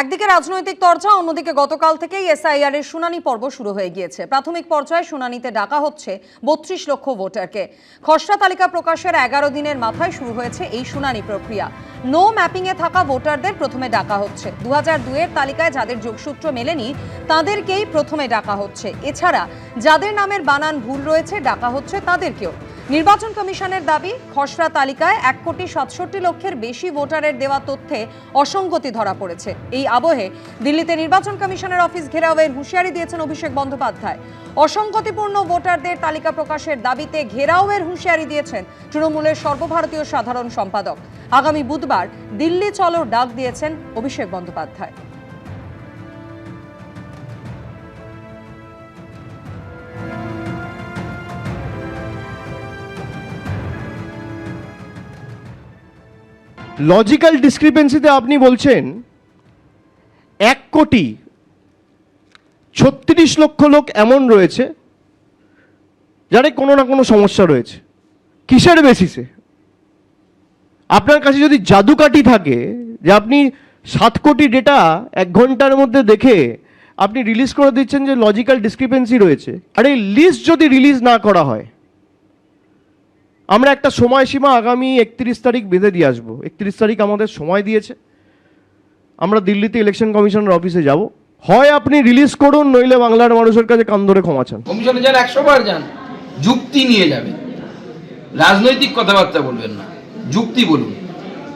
একদিকে রাজনৈতিক চর্চা, অন্যদিকে গতকাল থেকেই এসআইআর এর শুনানি পর্ব শুরু হয়ে গিয়েছে। প্রাথমিক পর্যায়ে শুনানিতে ডাকা হচ্ছে ৩২ লক্ষ ভোটারকে। খসড়া তালিকা প্রকাশের ১১ দিনের মাথায় শুরু হয়েছে এই শুনানি প্রক্রিয়া। নো ম্যাপিং এ থাকা ভোটারদের প্রথমে ডাকা হচ্ছে। ২০০২ এর তালিকায় যাদের যোগসূত্র মেলেনি তাদেরকেই প্রথমে ডাকা হচ্ছে। এছাড়া যাদের নামের বানান ভুল রয়েছে ডাকা হচ্ছে তাদেরকেও। নির্বাচন কমিশনের দাবি, খসড়া তালিকায় ১,৬৭,০০,০০০ বেশি ভোটারের দেওয়া তথ্যে অসঙ্গতি ধরা পড়েছে। এই আবহে দিল্লিতে নির্বাচন কমিশনের অফিস ঘেরাওয়ের হুঁশিয়ারি দিয়েছেন অভিষেক বন্দ্যোপাধ্যায়। অসঙ্গতিপূর্ণ ভোটারদের তালিকা প্রকাশের দাবিতে ঘেরাওয়ের হুঁশিয়ারি দিয়েছেন তৃণমূলের সর্বভারতীয় সাধারণ সম্পাদক। আগামী বুধবার দিল্লি চলোর ডাক দিয়েছেন অভিষেক বন্দ্যোপাধ্যায়। লজিক্যাল ডিসক্রিপেন্সিতে আপনি বলছেন ১,৩৬,০০,০০০ লোক এমন রয়েছে যাদের কোনো না কোনো সমস্যা রয়েছে। কিসের বেসিসে? আপনার কাছে যদি জাদুকাঠি থাকে যে আপনি ৭ কোটি ডেটা ১ ঘন্টার মধ্যে দেখে আপনি রিলিজ করে দিচ্ছেন যে লজিক্যাল ডিসক্রিপেন্সি রয়েছে, আর এই লিস্ট যদি রিলিজ না করা হয়, আমরা একটা সময়সীমা আগামী ৩১ তারিখ বেঁধে দিয়ে আসবো। ৩১ তারিখ আমাদের সময় দিয়েছে। আমরা দিল্লিতে ইলেকশন কমিশনের অফিসে যাব। হয় আপনি রিলিজ করুন, নইলে বাংলার মানুষের কাছে কান ধরে ক্ষমা চান। কমিশনে যান, ১০০ বার যান, যুক্তি নিয়ে যাবেন, রাজনৈতিক কথাবার্তা বলবেন না, যুক্তি বলুন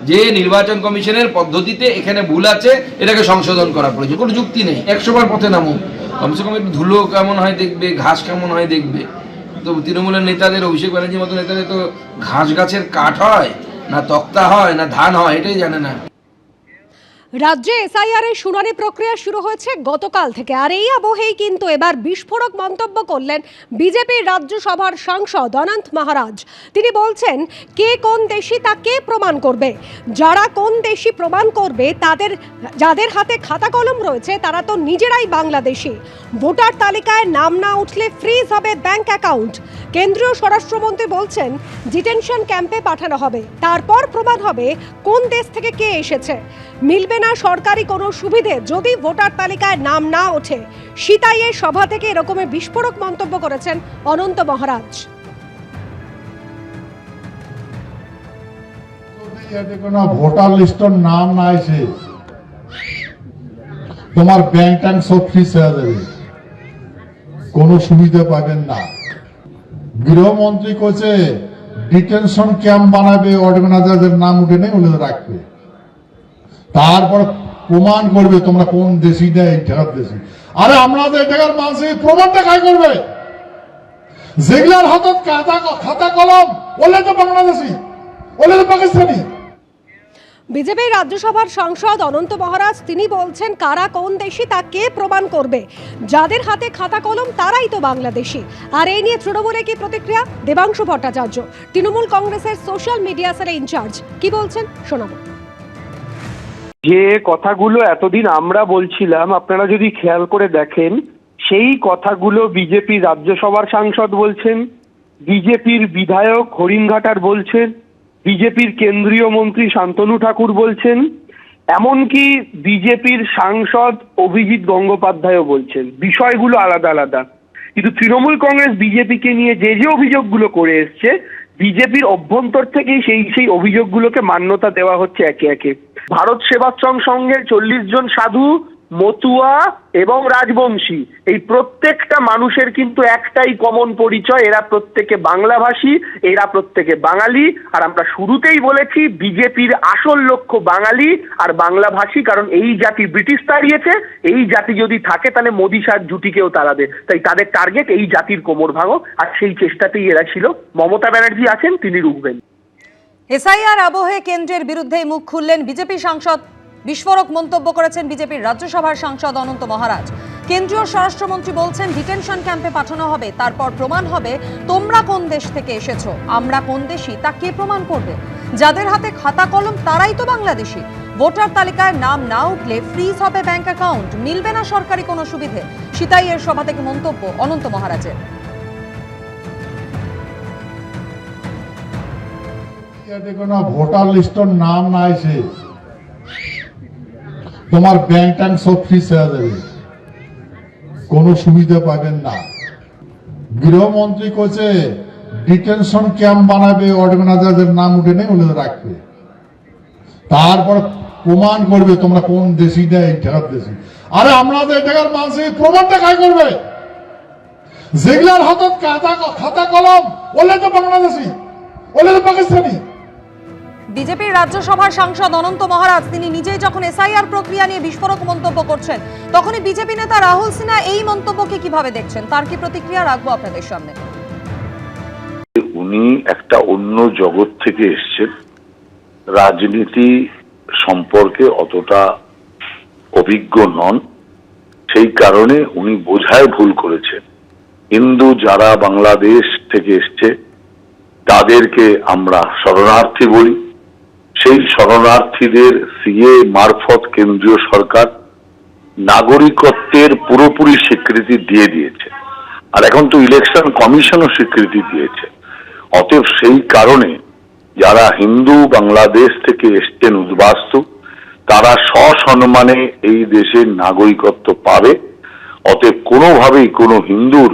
যে নির্বাচন কমিশনের পদ্ধতিতে এখানে ভুল আছে, এটাকে সংশোধন করা প্রয়োজন। কোনো যুক্তি নেই। ১০০ বার পথে নামুন, কমসে কম একটু ধুলো কেমন হয় দেখবে, ঘাস কেমন হয় দেখবে। তো তৃণমূলের নেতাদের, অভিষেক ব্যানার্জির মতো নেতাদের তো ঘাস গাছের কাঠ হয় না, তক্তা হয় না, ধান হয়, এটাই জানে না। রাজ্যে এসআইআর এর শুনানি প্রক্রিয়া শুরু হয়েছে গতকাল থেকে, আর এই আবহেই কিন্তু এবার বিস্ফোরক মন্তব্য করলেন বিজেপির রাজ্যসভার সাংসদ অনন্ত মহারাজ। তিনি বলছেন, কে কোন দেশি তা কে প্রমাণ করবে? যারা কোন দেশি প্রমাণ করবে, যাদের হাতে খাতা কলম রয়েছে তারা তো নিজেরাই বাংলাদেশি। ভোটার তালিকায় নাম না উঠলে ফ্রিজ হবে ব্যাংক অ্যাকাউন্ট। কেন্দ্রীয় স্বরাষ্ট্রমন্ত্রী বলছেন, ডিটেনশন ক্যাম্পে পাঠানো হবে, তারপর প্রমাণ হবে কোন দেশ থেকে কে এসেছে। মিলবে না সরকারি কোনো সুবিধে যদি ভোটার তালিকায় নাম না ওঠে। সিতাইয়ের সভা থেকে এরকমের বিস্ফোরক মন্তব্য করেছেন অনন্ত মহারাজ। যদি কোনো ভোটার লিস্টের নাম না আসে, তোমার ব্যাংক ট্যাঙ্ক সব ফ্রিজ হয়ে যাবে, কোনো সুবিধা পাবেন না। গৃহমন্ত্রী কইছে ডিটেনশন ক্যাম্প বানাবে, অর্গানাইজারদের নাম উঠে নেই ওগুলো রাখবে, তারপর প্রমাণ করবে তোমরা কোন দেশি না এই ঠেকার দেশি। আরে আমাদের ঠেকার মানুষের প্রমাণটা কাজ করবে? যেগুলার হাতত খাতা কলম ওলে তো বাংলাদেশি, ওলে তো পাকিস্তানি। বিজেপির রাজ্যসভার সাংসদ অনন্ত মহারাজ তিনি বলছেন, কারা কোন দেশি তা কে প্রমাণ করবে? যাদের হাতে খাতা কলম তারাই তো বাংলাদেশি। আর এই নিয়ে তৃণমূলে কি প্রতিক্রিয়া? দেবাংশু ভট্টাচার্য, তৃণমূল কংগ্রেসের সোশ্যাল মিডিয়া সেলের ইনচার্জ, কি বলছেন শোনাবো। যে কথাগুলো এতদিন আমরা বলছিলাম, আপনারা যদি খেয়াল করে দেখেন, সেই কথাগুলো বিজেপি রাজ্যসভার সাংসদ বলছেন, বিজেপির বিধায়ক হরিণঘাটার বলছেন, বিজেপির কেন্দ্রীয় মন্ত্রী শান্তনু ঠাকুর বলছেন, এমনকি বিজেপির সাংসদ অভিজিৎ গঙ্গোপাধ্যায়ও বলছেন। বিষয়গুলো আলাদা আলাদা, কিন্তু তৃণমূল কংগ্রেস বিজেপিকে নিয়ে যে যে অভিযোগগুলো করে এসছে, বিজেপির অভ্যন্তর থেকেই সেই অভিযোগগুলোকে মান্যতা দেওয়া হচ্ছে একে একে। ভারত সেবাশ্রম সংঘের ৪০ জন সাধু, মতুয়া এবং রাজবংশী, এই প্রত্যেকটা মানুষের কিন্তু একটাই কমন পরিচয়, এরা প্রত্যেকে বাংলাভাষী, এরা প্রত্যেকে বাঙালি। আর আমরা শুরুতেই বলেছি, বিজেপির আসল লক্ষ্য বাঙালি আর বাংলাভাষী, কারণ এই জাতি ব্রিটিশ তাড়িয়েছে, এই জাতি যদি থাকে তাহলে মোদি শাহ জুটিকেও তাড়াবে। তাই তাদের টার্গেট এই জাতির কোমর ভাঙো, আর সেই চেষ্টাতেই এরা ছিল। মমতা ব্যানার্জি আছেন, তিনি রুখবেন। এসআইআর আবহে কেন্দ্রের বিরুদ্ধে মুখ খুললেন বিজেপি সাংসদ। বিস্ফোরক মন্তব্য করেছেন বিজেপির রাজ্যসভার সাংসদ অনন্ত মহারাজ। কেন্দ্রীয় স্বরাষ্ট্রমন্ত্রী বলছেন, ডিটেনশন ক্যাম্পে পাঠানো হবে, তারপর প্রমাণ হবে তোমরা কোন দেশ থেকে এসেছো। আমরা কোন দেশি তা কে প্রমাণ করবে? যাদের হাতে খাতা কলম তারাই তো বাংলাদেশি। ভোটার তালিকায় নাম না উঠলে ফ্রিজ হবে ব্যাংক অ্যাকাউন্ট। মিলবে না সরকারি কোনো সুবিধে। সিতাইয়ের সভা থেকে মন্তব্য অনন্ত মহারাজের। কোনো ভোটার লিস্টের নাম না আসে, তোমার ব্যাংক ট্যাঙ্ক সব ফ্রিজ হয়ে যাবে, কোনো সুবিধা পাবেন না। গৃহমন্ত্রী কইছে ডিটেনশন ক্যাম্প বানাবে, অর্গানাইজারদের নাম উঠে নেই ওগুলো রাখবে, তারপর প্রমাণ করবে তোমরা কোন দেশি না এই ঠেকার দেশি। আরে আমাদের ঠেকার মানুষ প্রমাণটা খাই করবে, যেগুলার হাতত খাতা কলম ওলে তো বাংলাদেশি, ওলে তো পাকিস্তানি। বিজেপির রাজ্যসভার সাংসদ অনন্ত মহারাজ তিনি নিজেই যখন এসআইআর প্রক্রিয়া নিয়ে বিস্ফোরক মন্তব্য করছেন, তখনই বিজেপি নেতা রাহুল সিনহা এই মন্তব্যকে কিভাবে দেখছেন, তার কি প্রতিক্রিয়া রাখবো আপনাদের সামনে। উনি একটা অন্য জগৎ থেকে এসছেন, রাজনীতি সম্পর্কে অতটা অভিজ্ঞ নন, সেই কারণে উনি বোঝায় ভুল করেছেন। হিন্দু যারা বাংলাদেশ থেকে এসছে তাদেরকে আমরা শরণার্থী বলি, সেই শরণার্থীদের সিএ মারফত কেন্দ্রীয় সরকার নাগরিকত্বের পুরোপুরি স্বীকৃতি দিয়ে দিয়েছে, আর এখন তো ইলেকশন কমিশনও স্বীকৃতি দিয়েছে। অতএব সেই কারণে যারা হিন্দু বাংলাদেশ থেকে এসছেন উদ্বাস্তু, তারা সসম্মানে এই দেশের নাগরিকত্ব পাবে। অতএব কোনোভাবেই কোনো হিন্দুর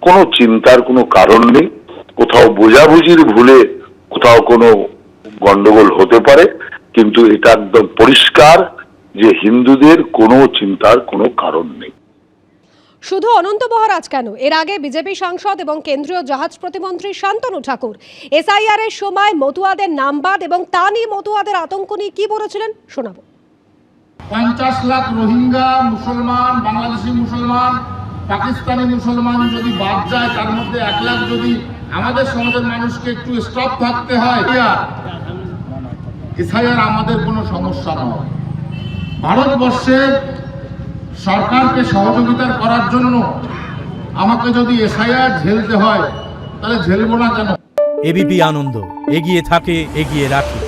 কোনো চিন্তার কোনো কারণ নেই। কোথাও বোঝাবুঝির ভুলে কোথাও কোনো গন্ডগোল হতে পারে, কিন্তু এটা একদম পরিষ্কার যে হিন্দুদের কোনো চিন্তার কোনো কারণ নেই। শুধু অনন্ত মহারাজ কেন, এর আগে বিজেপি সাংসদ এবং কেন্দ্রীয় জাহাজ প্রতিমন্ত্রী শান্তনু ঠাকুর এসআইআর এর সময় মতুয়াদের নামবাদ এবং তা নিয়ে মতুয়াদের আতঙ্ক নিয়ে কি বলেছিলেন শোনাবো। 50 লাখ রোহিঙ্গা মুসলমান, বাংলাদেশি মুসলমান, পাকিস্তানি মুসলমান যদি বাদ যায়, তার মধ্যে 1 লাখ যদি আমাদের সমাজের মানুষকে একটু স্টপ থাকতে হয়, এসআইআর আমাদের কোনো সমস্যা নয়। ভারতবর্ষের সরকারকে সহযোগিতা করার জন্য আমাকে যদি এসআইআর ঝেলতে হয়, তাহলে ঝেলবো না কেন? এবিপি আনন্দ, এগিয়ে থাকে, এগিয়ে রাখে।